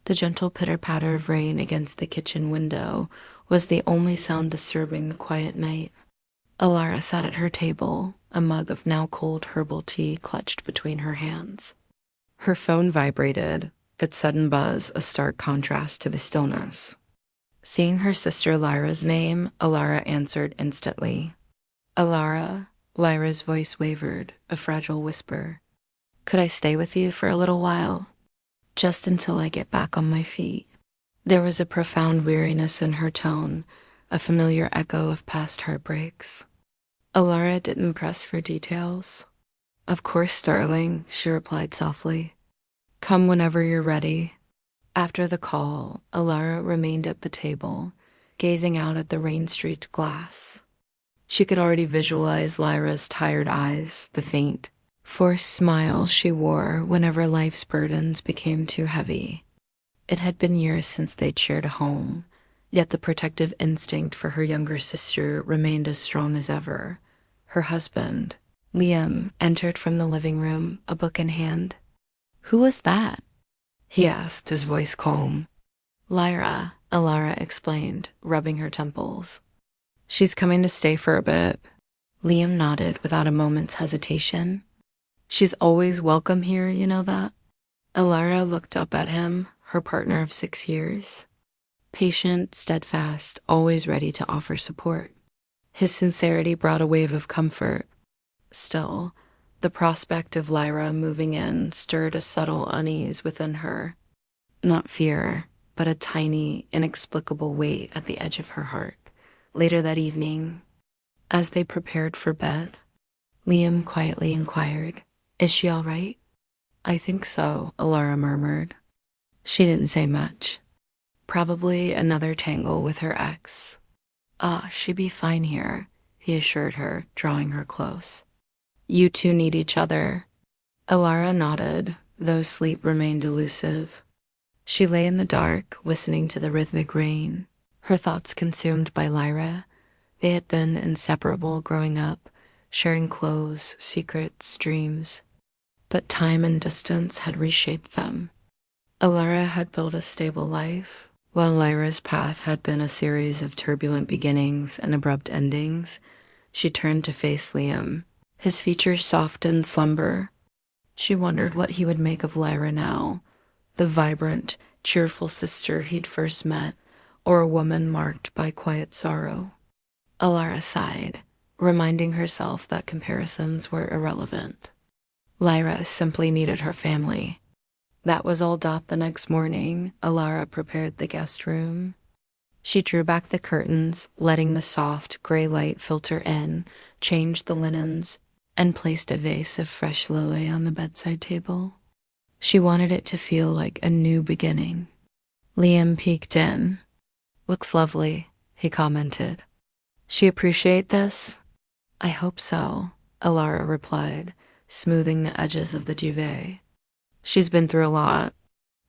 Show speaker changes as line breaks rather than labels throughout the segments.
The gentle pitter-patter of rain against the kitchen window was the only sound disturbing the quiet night. Alara sat at her table, a mug of now cold herbal tea clutched between her hands. Her phone vibrated, its sudden buzz a stark contrast to the stillness. Seeing her sister Lyra's name, Alara answered instantly. Alara, Lyra's voice wavered, a fragile whisper. Could I stay with you for a little while? Just until I get back on my feet. There was a profound weariness in her tone, a familiar echo of past heartbreaks. Alara didn't press for details. Of course, darling, she replied softly. Come whenever you're ready. After the call, Alara remained at the table, gazing out at the rain-streaked glass. She could already visualize Lyra's tired eyes, the faint, forced smile she wore whenever life's burdens became too heavy. It had been years since they'd shared a home, yet the protective instinct for her younger sister remained as strong as ever. Her husband, Liam, entered from the living room, a book in hand. Who was that? He asked, his voice calm. Lyra, Alara explained, rubbing her temples. She's coming to stay for a bit. Liam nodded without a moment's hesitation. She's always welcome here, you know that? Alara looked up at him, her partner of 6 years. Patient, steadfast, always ready to offer support. His sincerity brought a wave of comfort. Still, the prospect of Lyra moving in stirred a subtle unease within her. Not fear, but a tiny, inexplicable weight at the edge of her heart. Later that evening, as they prepared for bed, Liam quietly inquired, Is she all right? I think so, Alara murmured. She didn't say much. Probably another tangle with her ex. She'd be fine here, he assured her, drawing her close. You two need each other. Alara nodded, though sleep remained elusive. She lay in the dark, listening to the rhythmic rain, her thoughts consumed by Lyra. They had been inseparable growing up, sharing clothes, secrets, dreams. But time and distance had reshaped them. Alara had built a stable life, while Lyra's path had been a series of turbulent beginnings and abrupt endings. She turned to face Liam, his features soft in slumber. She wondered what he would make of Lyra now, the vibrant, cheerful sister he'd first met, or a woman marked by quiet sorrow. Alara sighed, reminding herself that comparisons were irrelevant. Lyra simply needed her family. That was all. The next morning, Alara prepared the guest room. She drew back the curtains, letting the soft, gray light filter in, changed the linens, and placed a vase of fresh lily on the bedside table. She wanted it to feel like a new beginning. Liam peeked in. Looks lovely, he commented. She appreciate this? I hope so, Alara replied, smoothing the edges of the duvet. She's been through a lot.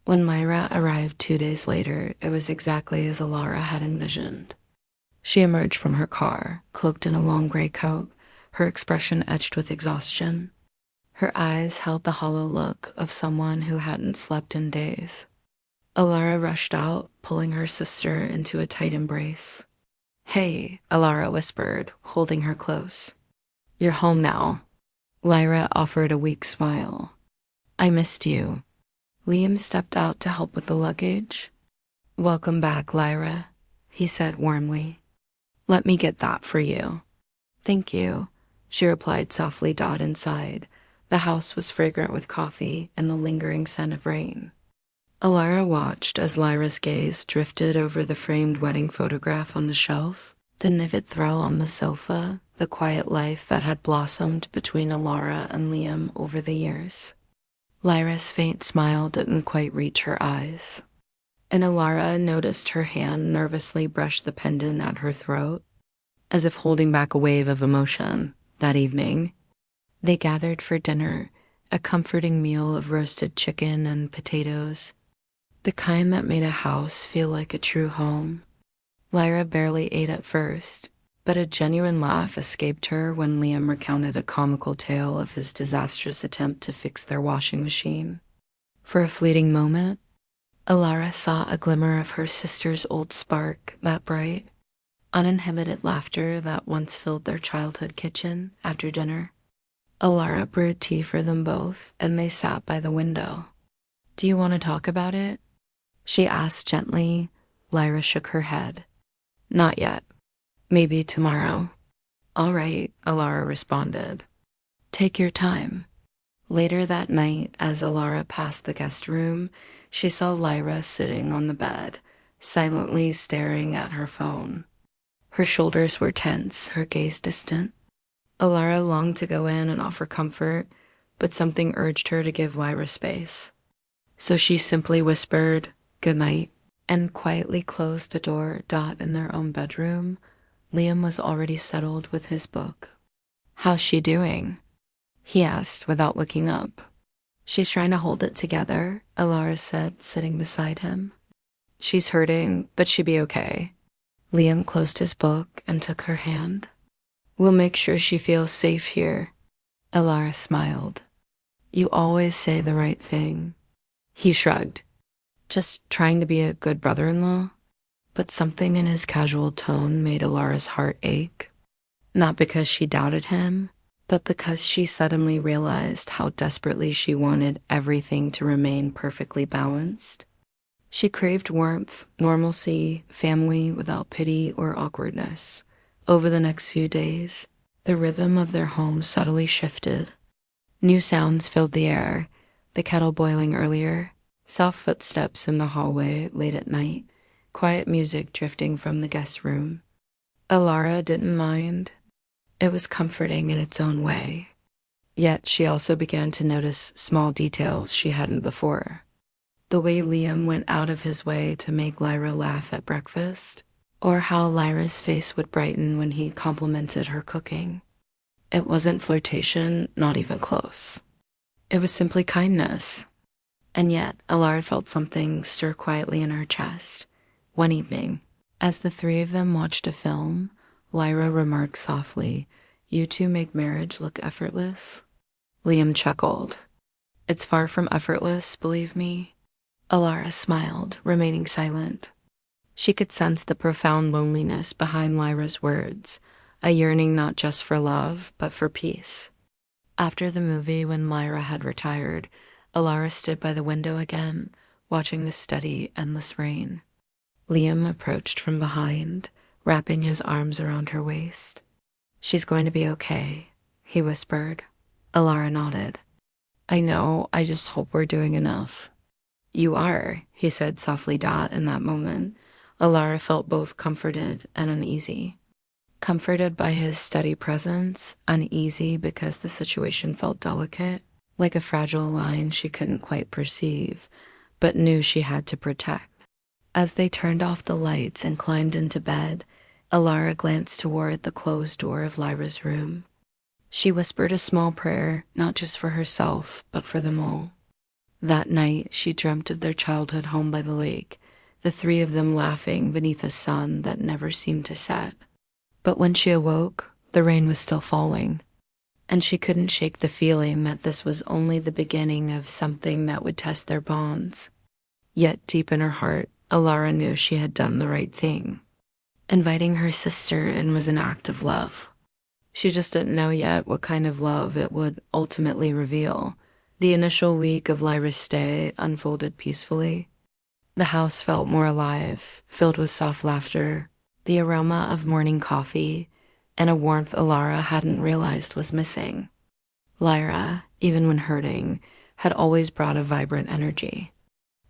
When Myra arrived 2 days later, it was exactly as Alara had envisioned. She emerged from her car, cloaked in a long gray coat, her expression etched with exhaustion. Her eyes held the hollow look of someone who hadn't slept in days. Alara rushed out, pulling her sister into a tight embrace. Hey, Alara whispered, holding her close. You're home now. Lyra offered a weak smile. I missed you. Liam stepped out to help with the luggage. Welcome back, Lyra, he said warmly. Let me get that for you. Thank you, she replied softly. Inside, the house was fragrant with coffee and the lingering scent of rain. Alara watched as Lyra's gaze drifted over the framed wedding photograph on the shelf, the knitted throw on the sofa, the quiet life that had blossomed between Alara and Liam over the years. Lyra's faint smile didn't quite reach her eyes, and Alara noticed her hand nervously brush the pendant at her throat, as if holding back a wave of emotion. That evening, they gathered for dinner, a comforting meal of roasted chicken and potatoes, the kind that made a house feel like a true home. Lyra barely ate at first, but a genuine laugh escaped her when Liam recounted a comical tale of his disastrous attempt to fix their washing machine. For a fleeting moment, Alara saw a glimmer of her sister's old spark, that bright, uninhibited laughter that once filled their childhood kitchen after dinner. Alara brewed tea for them both, and they sat by the window. "Do you want to talk about it?" she asked gently. Lyra shook her head. "Not yet. Maybe tomorrow." "All right," Alara responded. "Take your time." Later that night, as Alara passed the guest room, she saw Lyra sitting on the bed, silently staring at her phone. Her shoulders were tense, her gaze distant. Alara longed to go in and offer comfort, but something urged her to give Lyra space. So she simply whispered, "Good night," and quietly closed the door. In their own bedroom, Liam was already settled with his book. "How's she doing?" he asked without looking up. "She's trying to hold it together," Alara said, sitting beside him. "She's hurting, but she'll be okay." Liam closed his book and took her hand. "We'll make sure she feels safe here." Alara smiled. "You always say the right thing." He shrugged. "Just trying to be a good brother-in-law?" But something in his casual tone made Alara's heart ache. Not because she doubted him, but because she suddenly realized how desperately she wanted everything to remain perfectly balanced. She craved warmth, normalcy, family without pity or awkwardness. Over the next few days, the rhythm of their home subtly shifted. New sounds filled the air, the kettle boiling earlier, soft footsteps in the hallway late at night, quiet music drifting from the guest room. Alara didn't mind. It was comforting in its own way. Yet she also began to notice small details she hadn't before. The way Liam went out of his way to make Lyra laugh at breakfast, or how Lyra's face would brighten when he complimented her cooking. It wasn't flirtation, not even close. It was simply kindness. And yet, Alara felt something stir quietly in her chest. One evening, as the three of them watched a film, Lyra remarked softly, "You two make marriage look effortless." Liam chuckled. "It's far from effortless, believe me." Alara smiled, remaining silent. She could sense the profound loneliness behind Lyra's words, a yearning not just for love, but for peace. After the movie, when Lyra had retired, Alara stood by the window again, watching the steady, endless rain. Liam approached from behind, wrapping his arms around her waist. "She's going to be okay," he whispered. Alara nodded. "I know, I just hope we're doing enough." "You are," he said softly. In that moment, Alara felt both comforted and uneasy. Comforted by his steady presence, uneasy because the situation felt delicate, like a fragile line she couldn't quite perceive, but knew she had to protect. As they turned off the lights and climbed into bed, Alara glanced toward the closed door of Lyra's room. She whispered a small prayer, not just for herself, but for them all. That night, she dreamt of their childhood home by the lake, the three of them laughing beneath a sun that never seemed to set. But when she awoke, the rain was still falling, and she couldn't shake the feeling that this was only the beginning of something that would test their bonds. Yet deep in her heart, Alara knew she had done the right thing. Inviting her sister in was an act of love. She just didn't know yet what kind of love it would ultimately reveal. The initial week of Lyra's stay unfolded peacefully. The house felt more alive, filled with soft laughter, the aroma of morning coffee, and a warmth Alara hadn't realized was missing. Lyra, even when hurting, had always brought a vibrant energy.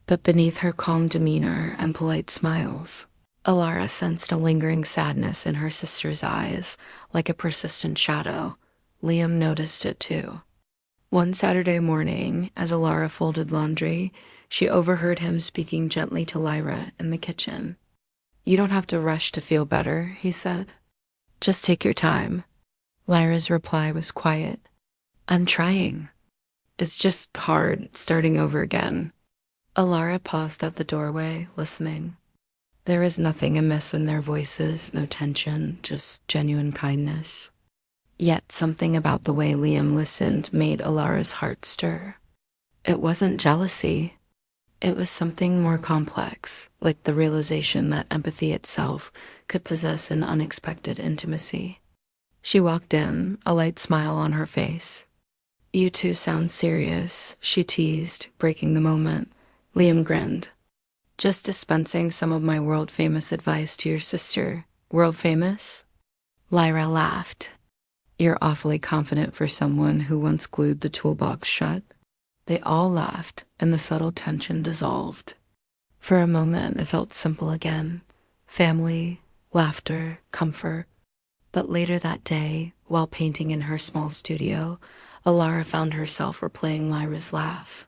But beneath her calm demeanor and polite smiles, Alara sensed a lingering sadness in her sister's eyes, like a persistent shadow. Liam noticed it too. One Saturday morning, as Alara folded laundry, she overheard him speaking gently to Lyra in the kitchen. "You don't have to rush to feel better," he said. "Just take your time." Lyra's reply was quiet. "I'm trying. It's just hard starting over again." Alara paused at the doorway, listening. There was nothing amiss in their voices, no tension, just genuine kindness. Yet something about the way Liam listened made Alara's heart stir. It wasn't jealousy. It was something more complex, like the realization that empathy itself could possess an unexpected intimacy. She walked in, a light smile on her face. "You two sound serious," she teased, breaking the moment. Liam grinned. "Just dispensing some of my world-famous advice to your sister." "World-famous?" Lyra laughed. "You're awfully confident for someone who once glued the toolbox shut." They all laughed, and the subtle tension dissolved. For a moment, it felt simple again. Family, laughter, comfort. But later that day, while painting in her small studio, Alara found herself replaying Lyra's laugh.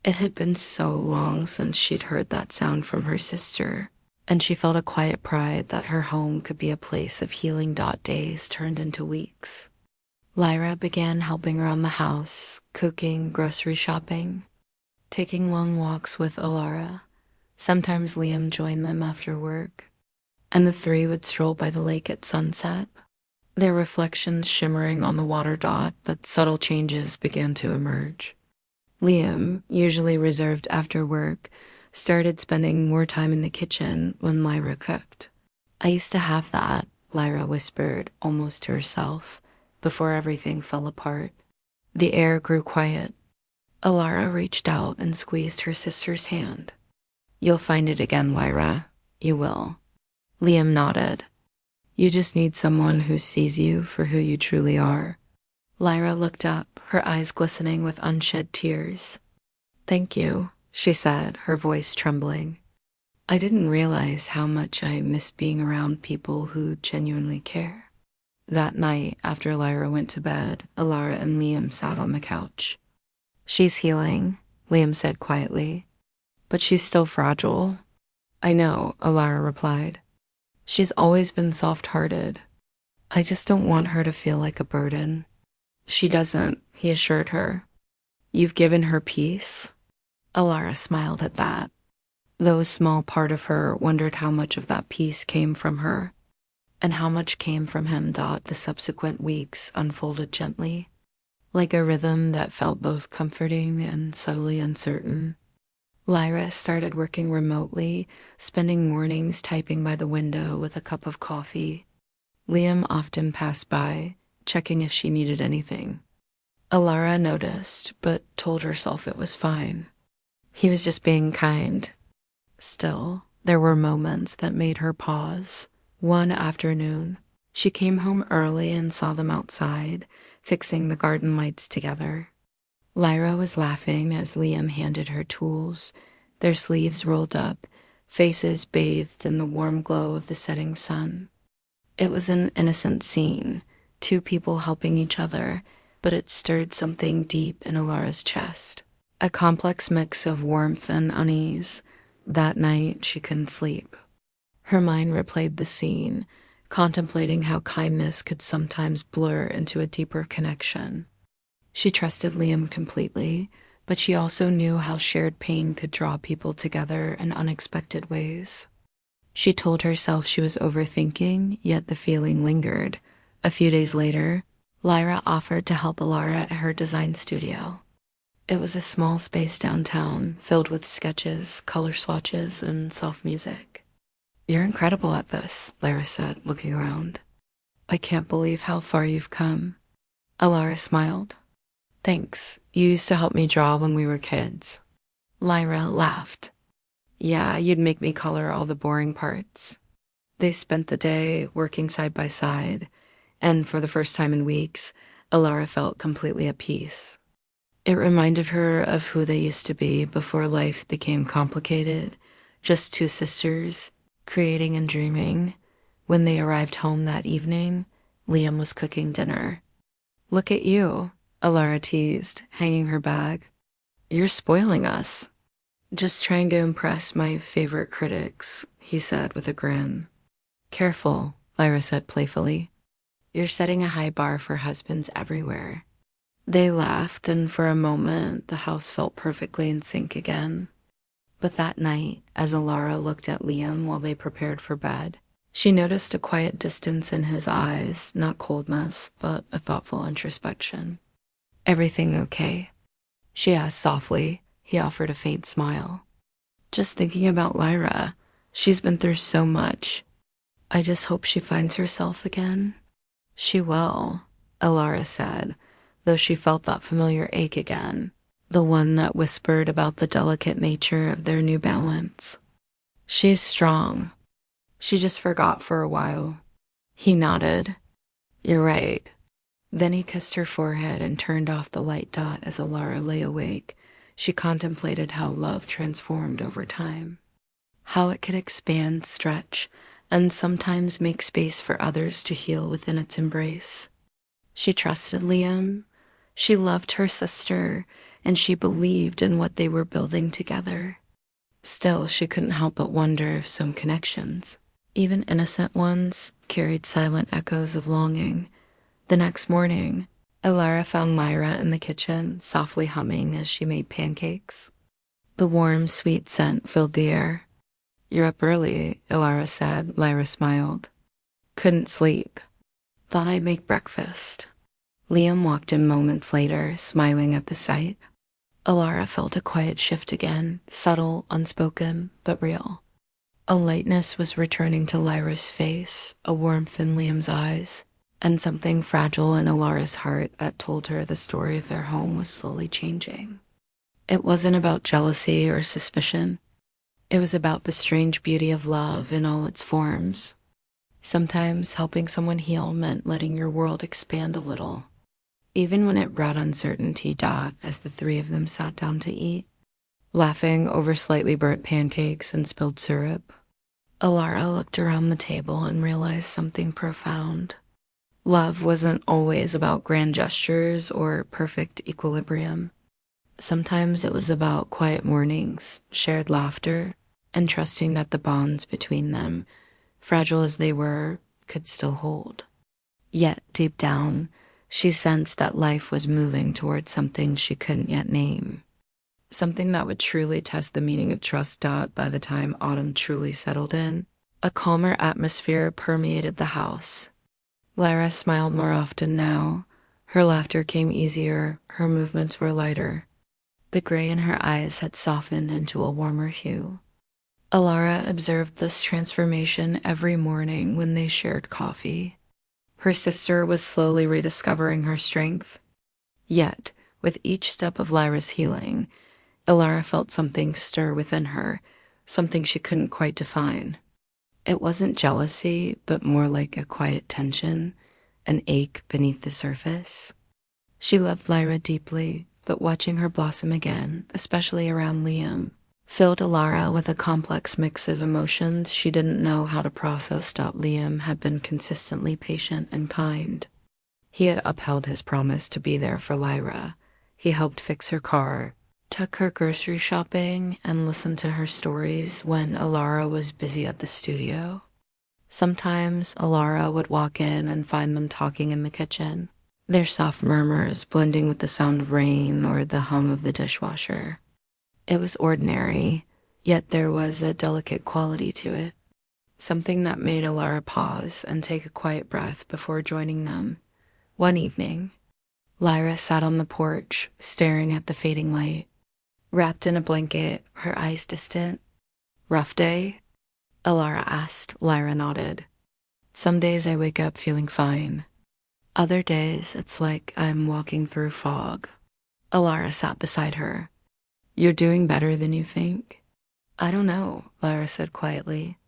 It had been so long since she'd heard that sound from her sister, and she felt a quiet pride that her home could be a place of healing. Days turned into weeks. Lyra began helping around the house, cooking, grocery shopping, taking long walks with Alara. Sometimes Liam joined them after work, and the three would stroll by the lake at sunset, their reflections shimmering on the water. But subtle changes began to emerge. Liam, usually reserved after work, started spending more time in the kitchen when Lyra cooked. "I used to have that," Lyra whispered, almost to herself, before everything fell apart. The air grew quiet. Alara reached out and squeezed her sister's hand. "You'll find it again, Lyra. You will." Liam nodded. "You just need someone who sees you for who you truly are." Lyra looked up, her eyes glistening with unshed tears. "Thank you," she said, her voice trembling. "I didn't realize how much I miss being around people who genuinely care." That night, after Lyra went to bed, Alara and Liam sat on the couch. "She's healing," Liam said quietly. "But she's still fragile." "I know," Alara replied. "She's always been soft-hearted. I just don't want her to feel like a burden." "She doesn't," he assured her. "You've given her peace." Alara smiled at that, though a small part of her wondered how much of that peace came from her, and how much came from him. The subsequent weeks unfolded gently, like a rhythm that felt both comforting and subtly uncertain. Lyra started working remotely, spending mornings typing by the window with a cup of coffee. Liam often passed by, checking if she needed anything. Alara noticed, but told herself it was fine. He was just being kind. Still, there were moments that made her pause. One afternoon, she came home early and saw them outside, fixing the garden lights together. Lyra was laughing as Liam handed her tools, their sleeves rolled up, faces bathed in the warm glow of the setting sun. It was an innocent scene, two people helping each other, but it stirred something deep in Alara's chest, a complex mix of warmth and unease. That night, she couldn't sleep. Her mind replayed the scene, contemplating how kindness could sometimes blur into a deeper connection. She trusted Liam completely, but she also knew how shared pain could draw people together in unexpected ways. She told herself she was overthinking, yet the feeling lingered. A few days later, Lyra offered to help Alara at her design studio. It was a small space downtown, filled with sketches, color swatches, and soft music. "You're incredible at this," Lyra said, looking around. "I can't believe how far you've come." Alara smiled. "Thanks. You used to help me draw when we were kids." Lyra laughed. "Yeah, you'd make me color all the boring parts." They spent the day working side by side, and for the first time in weeks, Alara felt completely at peace. It reminded her of who they used to be before life became complicated, just two sisters, creating and dreaming. When they arrived home that evening, Liam was cooking dinner. "Look at you," Alara teased, hanging her bag. "You're spoiling us." "Just trying to impress my favorite critics," he said with a grin. "Careful," Lyra said playfully. "You're setting a high bar for husbands everywhere." They laughed, and for a moment, the house felt perfectly in sync again. But that night, as Alara looked at Liam while they prepared for bed, she noticed a quiet distance in his eyes, not coldness, but a thoughtful introspection. "Everything okay?" she asked softly. He offered a faint smile. Just thinking about Lyra. She's been through so much. I just hope she finds herself again. She will, Alara said, though she felt that familiar ache again, the one that whispered about the delicate nature of their new balance. She's strong. She just forgot for a while. He nodded. You're right. Then he kissed her forehead and turned off the light dot as Alara lay awake. She contemplated how love transformed over time, how it could expand, stretch, and sometimes make space for others to heal within its embrace. She trusted Liam, she loved her sister, and she believed in what they were building together. Still, she couldn't help but wonder if some connections, even innocent ones, carried silent echoes of longing. The next morning, Alara found Lyra in the kitchen, softly humming as she made pancakes. The warm, sweet scent filled the air. You're up early, Alara said. Lyra smiled. Couldn't sleep. Thought I'd make breakfast. Liam walked in moments later, smiling at the sight. Alara felt a quiet shift again, subtle, unspoken, but real. A lightness was returning to Lyra's face, a warmth in Liam's eyes, and something fragile in Alara's heart that told her the story of their home was slowly changing. It wasn't about jealousy or suspicion. It was about the strange beauty of love in all its forms. Sometimes helping someone heal meant letting your world expand a little, even when it brought uncertainty. As the three of them sat down to eat, laughing over slightly burnt pancakes and spilled syrup, Alara looked around the table and realized something profound. Love wasn't always about grand gestures or perfect equilibrium. Sometimes it was about quiet mornings, shared laughter, and trusting that the bonds between them, fragile as they were, could still hold. Yet, deep down, she sensed that life was moving towards something she couldn't yet name. Something that would truly test the meaning of trust. By the time autumn truly settled in, a calmer atmosphere permeated the house. Lyra smiled more often now. Her laughter came easier, her movements were lighter. The gray in her eyes had softened into a warmer hue. Alara observed this transformation every morning when they shared coffee. Her sister was slowly rediscovering her strength. Yet, with each step of Lyra's healing, Alara felt something stir within her, something she couldn't quite define. It wasn't jealousy, but more like a quiet tension, an ache beneath the surface. She loved Lyra deeply, but watching her blossom again, especially around Liam, filled Alara with a complex mix of emotions she didn't know how to process. Liam had been consistently patient and kind. He had upheld his promise to be there for Lyra. He helped fix her car, took her grocery shopping, and listened to her stories when Alara was busy at the studio. Sometimes Alara would walk in and find them talking in the kitchen, their soft murmurs blending with the sound of rain or the hum of the dishwasher. It was ordinary, yet there was a delicate quality to it, something that made Alara pause and take a quiet breath before joining them. One evening, Lyra sat on the porch, staring at the fading light. Wrapped in a blanket, her eyes distant. Rough day? Alara asked. Lyra nodded. Some days I wake up feeling fine. Other days, it's like I'm walking through fog. Alara sat beside her. You're doing better than you think? I don't know, Lyra said quietly.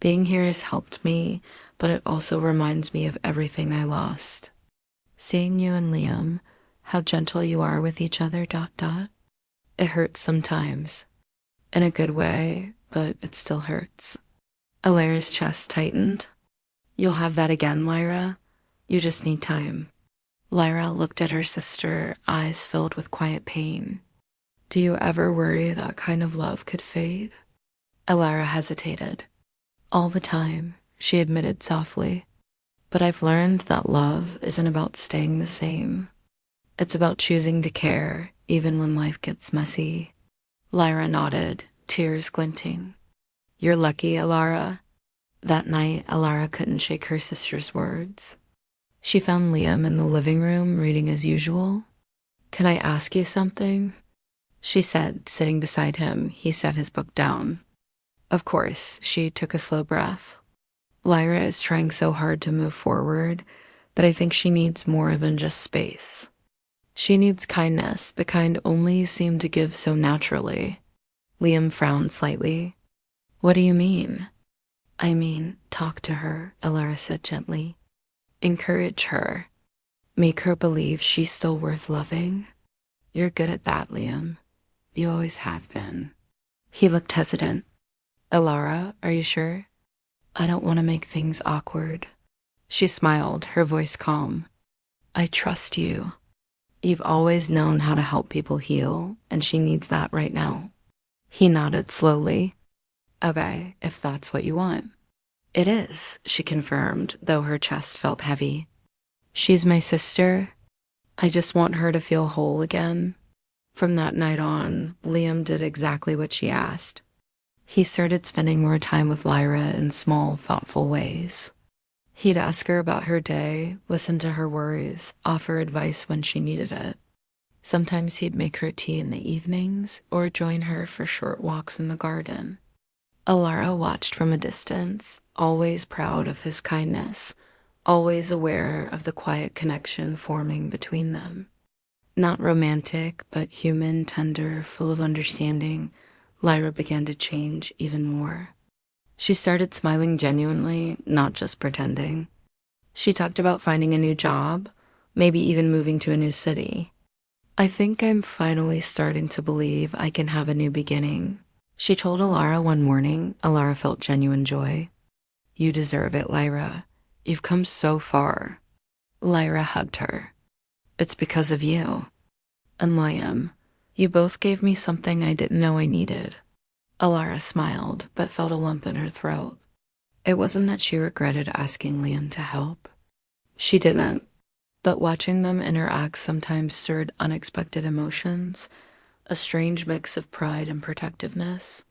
Being here has helped me, but it also reminds me of everything I lost. Seeing you and Liam, how gentle you are with each other. It hurts sometimes. In a good way, but it still hurts. Alara's chest tightened. You'll have that again, Lyra. You just need time. Lyra looked at her sister, eyes filled with quiet pain. Do you ever worry that kind of love could fade? Alara hesitated. All the time, she admitted softly. But I've learned that love isn't about staying the same. It's about choosing to care, even when life gets messy. Lyra nodded, tears glinting. You're lucky, Alara. That night, Alara couldn't shake her sister's words. She found Liam in the living room reading as usual. Can I ask you something? she said, sitting beside him. He set his book down. Of course, she took a slow breath. Lyra is trying so hard to move forward, but I think she needs more than just space. She needs kindness, the kind only you seem to give so naturally. Liam frowned slightly. What do you mean? I mean, talk to her, Alara said gently. Encourage her. Make her believe she's still worth loving. You're good at that, Liam. You always have been. He looked hesitant. Alara, are you sure? I don't want to make things awkward. She smiled, her voice calm. I trust you. You've always known how to help people heal, and she needs that right now. He nodded slowly. Okay, if that's what you want. It is, she confirmed, though her chest felt heavy. She's my sister. I just want her to feel whole again. From that night on, Liam did exactly what she asked. He started spending more time with Lyra in small, thoughtful ways. He'd ask her about her day, listen to her worries, offer advice when she needed it. Sometimes he'd make her tea in the evenings or join her for short walks in the garden. Alara watched from a distance, always proud of his kindness, always aware of the quiet connection forming between them. Not romantic, but human, tender, full of understanding, Lyra began to change even more. She started smiling genuinely, not just pretending. She talked about finding a new job, maybe even moving to a new city. I think I'm finally starting to believe I can have a new beginning. She told Alara one morning. Alara felt genuine joy. You deserve it, Lyra. You've come so far. Lyra hugged her. It's because of you. And Liam, you both gave me something I didn't know I needed. Alara smiled, but felt a lump in her throat. It wasn't that she regretted asking Liam to help. She didn't. But watching them interact sometimes stirred unexpected emotions, a strange mix of pride and protectiveness,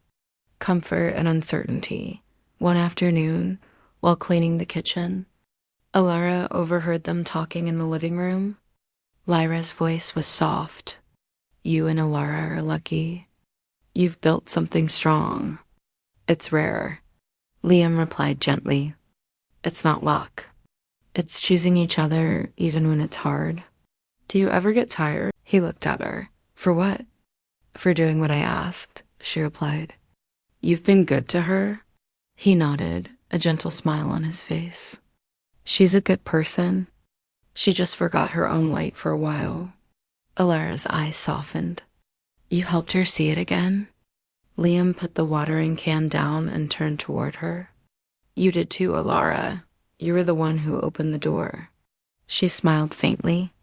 comfort and uncertainty. One afternoon, while cleaning the kitchen, Alara overheard them talking in the living room. Lyra's voice was soft. You and Alara are lucky. You've built something strong. It's rare. Liam replied gently. It's not luck. It's choosing each other even when it's hard. Do you ever get tired? He looked at her. For what? For doing what I asked, she replied. You've been good to her? He nodded, a gentle smile on his face. She's a good person. She just forgot her own light for a while. Alara's eyes softened. You helped her see it again? Liam put the watering can down and turned toward her. You did too, Alara. You were the one who opened the door. She smiled faintly.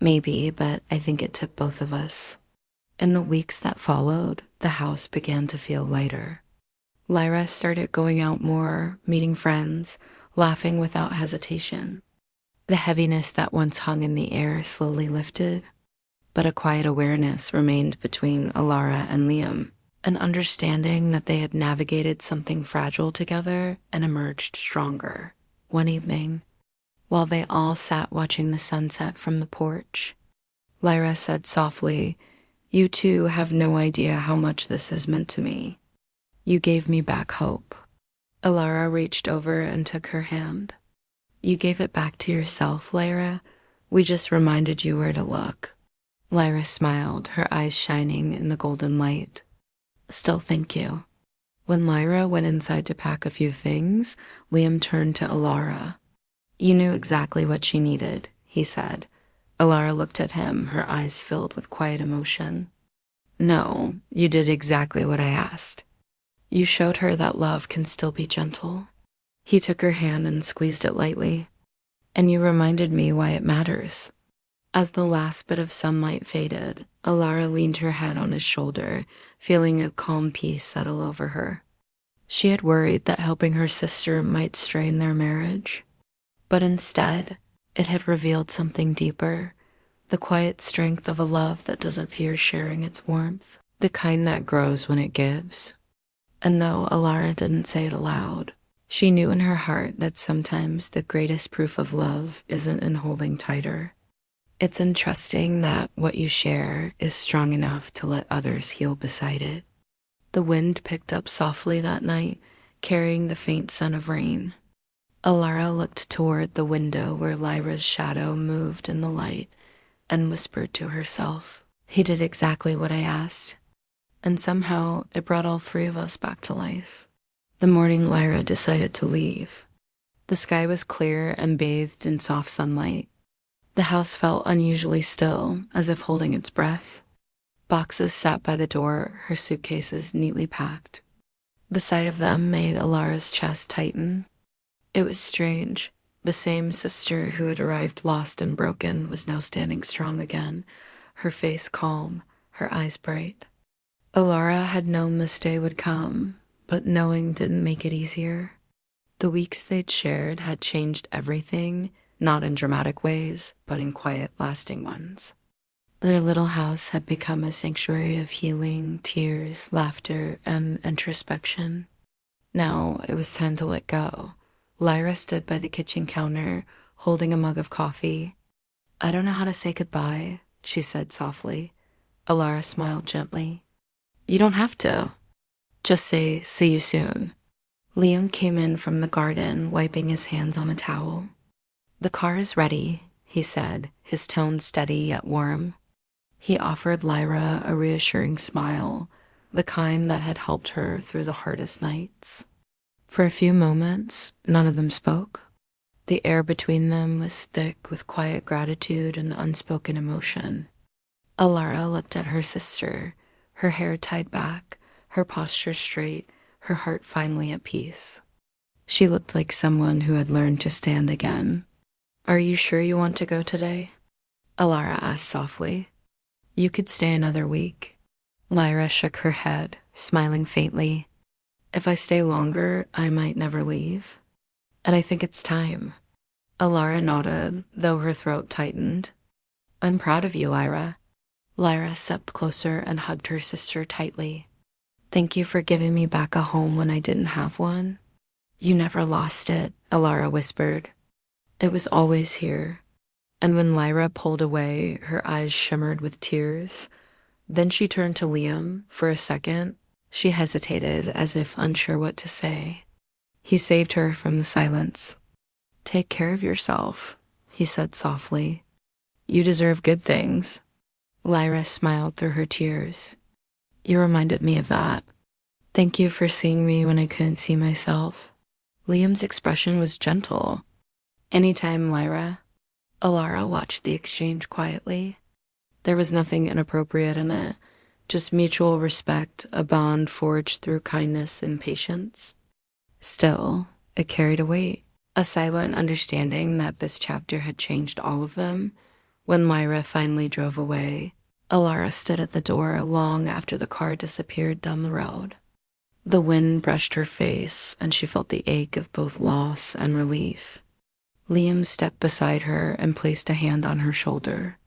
Maybe, but I think it took both of us. In the weeks that followed, the house began to feel lighter. Lyra started going out more, meeting friends, laughing without hesitation. The heaviness that once hung in the air slowly lifted, but a quiet awareness remained between Alara and Liam, an understanding that they had navigated something fragile together and emerged stronger. One evening, while they all sat watching the sunset from the porch, Lyra said softly, You two have no idea how much this has meant to me. You gave me back hope. Alara reached over and took her hand. You gave it back to yourself, Lyra. We just reminded you where to look. Lyra smiled, her eyes shining in the golden light. Still, thank you. When Lyra went inside to pack a few things, Liam turned to Alara. You knew exactly what she needed, he said. Alara looked at him, her eyes filled with quiet emotion. No, you did exactly what I asked. You showed her that love can still be gentle. He took her hand and squeezed it lightly. And you reminded me why it matters. As the last bit of sunlight faded, Alara leaned her head on his shoulder, feeling a calm peace settle over her. She had worried that helping her sister might strain their marriage. But instead, it had revealed something deeper, the quiet strength of a love that doesn't fear sharing its warmth, the kind that grows when it gives. And though Alara didn't say it aloud, she knew in her heart that sometimes the greatest proof of love isn't in holding tighter. It's entrusting that what you share is strong enough to let others heal beside it. The wind picked up softly that night, carrying the faint scent of rain. Alara looked toward the window where Lyra's shadow moved in the light and whispered to herself, "He did exactly what I asked." And somehow it brought all three of us back to life. The morning Lyra decided to leave, the sky was clear and bathed in soft sunlight. The house felt unusually still, as if holding its breath. Boxes sat by the door, her suitcases neatly packed. The sight of them made Alara's chest tighten. It was strange. The same sister who had arrived lost and broken was now standing strong again, her face calm, her eyes bright. Alara had known this day would come, but knowing didn't make it easier. The weeks they'd shared had changed everything, not in dramatic ways, but in quiet, lasting ones. Their little house had become a sanctuary of healing, tears, laughter, and introspection. Now it was time to let go. Lyra stood by the kitchen counter, holding a mug of coffee. "I don't know how to say goodbye," she said softly. Alara smiled gently. "You don't have to. Just say, 'See you soon.'" Liam came in from the garden, wiping his hands on a towel. "The car is ready," he said, his tone steady yet warm. He offered Lyra a reassuring smile, the kind that had helped her through the hardest nights. For a few moments, none of them spoke. The air between them was thick with quiet gratitude and unspoken emotion. Alara looked at her sister, her hair tied back, her posture straight, her heart finally at peace. She looked like someone who had learned to stand again. "Are you sure you want to go today?" Alara asked softly. "You could stay another week." Lyra shook her head, smiling faintly. "If I stay longer, I might never leave. And I think it's time." Alara nodded, though her throat tightened. "I'm proud of you, Lyra." Lyra stepped closer and hugged her sister tightly. "Thank you for giving me back a home when I didn't have one." "You never lost it," Alara whispered. "It was always here." And when Lyra pulled away, her eyes shimmered with tears. Then she turned to Liam. For a second, she hesitated as if unsure what to say. He saved her from the silence. "Take care of yourself," he said softly. "You deserve good things." Lyra smiled through her tears. "You reminded me of that. Thank you for seeing me when I couldn't see myself." Liam's expression was gentle. "Anytime, Lyra." Alara watched the exchange quietly. There was nothing inappropriate in it, just mutual respect, a bond forged through kindness and patience. Still, it carried a weight, a silent understanding that this chapter had changed all of them. When Lyra finally drove away, Alara stood at the door long after the car disappeared down the road. The wind brushed her face, and she felt the ache of both loss and relief. Liam stepped beside her and placed a hand on her shoulder.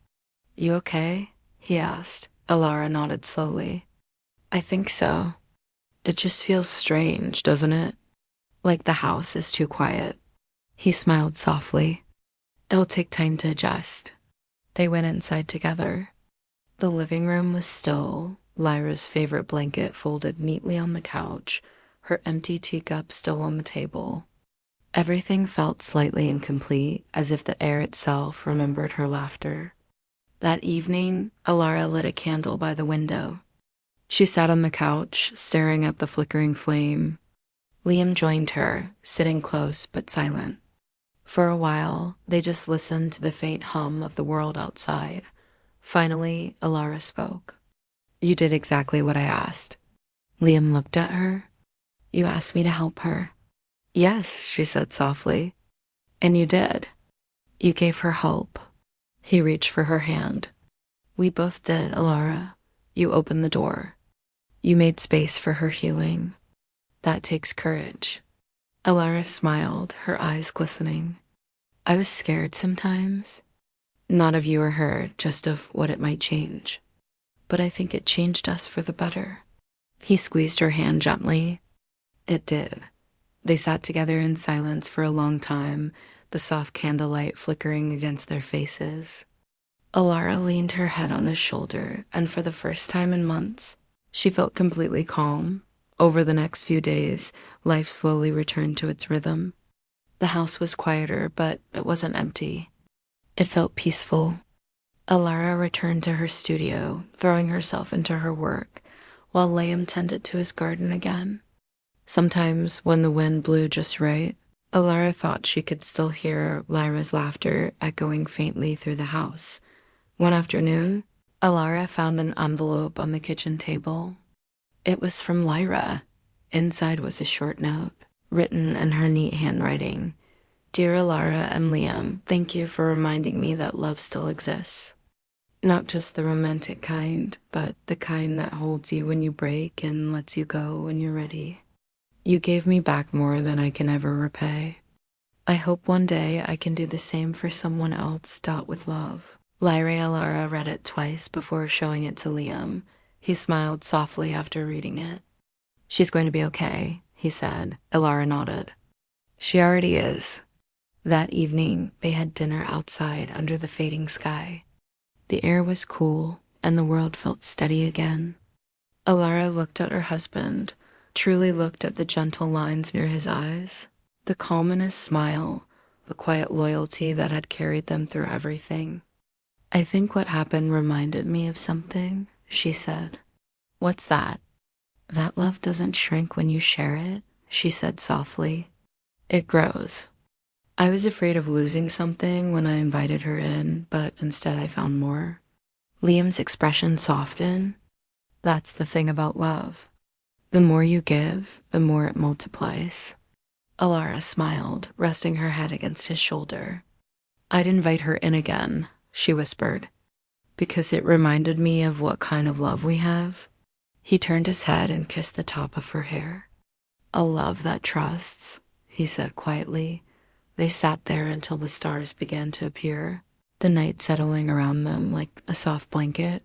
"You okay?" he asked. Alara nodded slowly. "I think so. It just feels strange, doesn't it? Like the house is too quiet." He smiled softly. "It'll take time to adjust." They went inside together. The living room was still, Lyra's favorite blanket folded neatly on the couch, her empty teacup still on the table. Everything felt slightly incomplete, as if the air itself remembered her laughter. That evening, Alara lit a candle by the window. She sat on the couch, staring at the flickering flame. Liam joined her, sitting close but silent. For a while, they just listened to the faint hum of the world outside. Finally, Alara spoke. "You did exactly what I asked." Liam looked at her. "You asked me to help her." "Yes," she said softly. "And you did." "You gave her hope." He reached for her hand. "We both did, Alara. You opened the door. You made space for her healing. That takes courage." Alara smiled, her eyes glistening. "I was scared sometimes. Not of you or her, just of what it might change. But I think it changed us for the better." He squeezed her hand gently. It did. They sat together in silence for a long time, the soft candlelight flickering against their faces. Alara leaned her head on his shoulder, and for the first time in months, she felt completely calm. Over the next few days, life slowly returned to its rhythm. The house was quieter, but it wasn't empty. It felt peaceful. Alara returned to her studio, throwing herself into her work, while Liam tended to his garden again. Sometimes, when the wind blew just right, Alara thought she could still hear Lyra's laughter echoing faintly through the house. One afternoon, Alara found an envelope on the kitchen table. It was from Lyra. Inside was a short note, written in her neat handwriting. "Dear Alara and Liam, thank you for reminding me that love still exists. Not just the romantic kind, but the kind that holds you when you break and lets you go when you're ready. You gave me back more than I can ever repay. I hope one day I can do the same for someone else. With love." Lyra Alara read it twice before showing it to Liam. He smiled softly after reading it. "She's going to be okay," he said. Alara nodded. "She already is." That evening, they had dinner outside under the fading sky. The air was cool, and the world felt steady again. Alara looked at her husband, truly looked at the gentle lines near his eyes, the calm in his smile, the quiet loyalty that had carried them through everything. "I think what happened reminded me of something," she said. "What's that?" "That love doesn't shrink when you share it," she said softly. "It grows. I was afraid of losing something when I invited her in, but instead I found more." Liam's expression softened. "That's the thing about love. The more you give, the more it multiplies." Alara smiled, resting her head against his shoulder. "I'd invite her in again," she whispered, "because it reminded me of what kind of love we have." He turned his head and kissed the top of her hair. "A love that trusts," he said quietly. They sat there until the stars began to appear, the night settling around them like a soft blanket.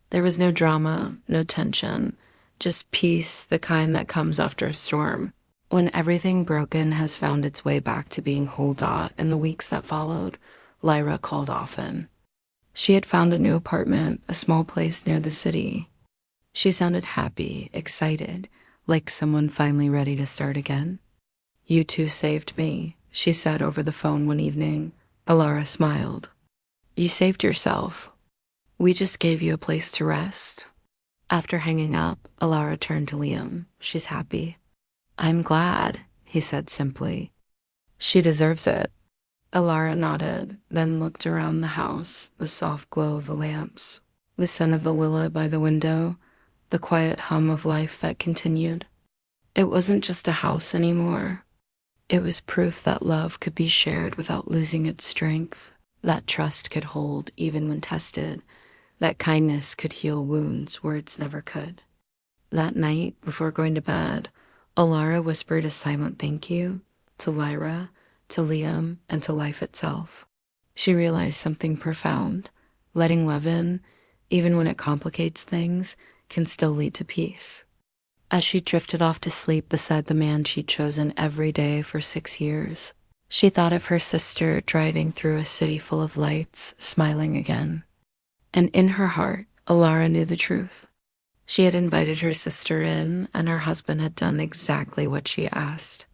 There was no drama, no tension, just peace, the kind that comes after a storm, when everything broken has found its way back to being whole. In the weeks that followed, Lyra called often. She had found a new apartment, a small place near the city. She sounded happy, excited, like someone finally ready to start again. "You two saved me," she said over the phone one evening. Alara smiled. "You saved yourself. We just gave you a place to rest." After hanging up, Alara turned to Liam. "She's happy." "I'm glad," he said simply. "She deserves it." Alara nodded, then looked around the house, the soft glow of the lamps, the scent of the lilac by the window, the quiet hum of life that continued. It wasn't just a house anymore. It was proof that love could be shared without losing its strength, that trust could hold even when tested, that kindness could heal wounds words never could. That night, before going to bed, Alara whispered a silent thank you to Lyra, to Liam, and to life itself. She realized something profound. Letting love in, even when it complicates things, can still lead to peace. As she drifted off to sleep beside the man she'd chosen every day for 6 years, she thought of her sister driving through a city full of lights, smiling again. And in her heart, Alara knew the truth. She had invited her sister in, and her husband had done exactly what she asked.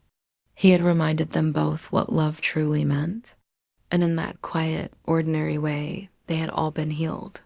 He had reminded them both what love truly meant, and in that quiet, ordinary way, they had all been healed.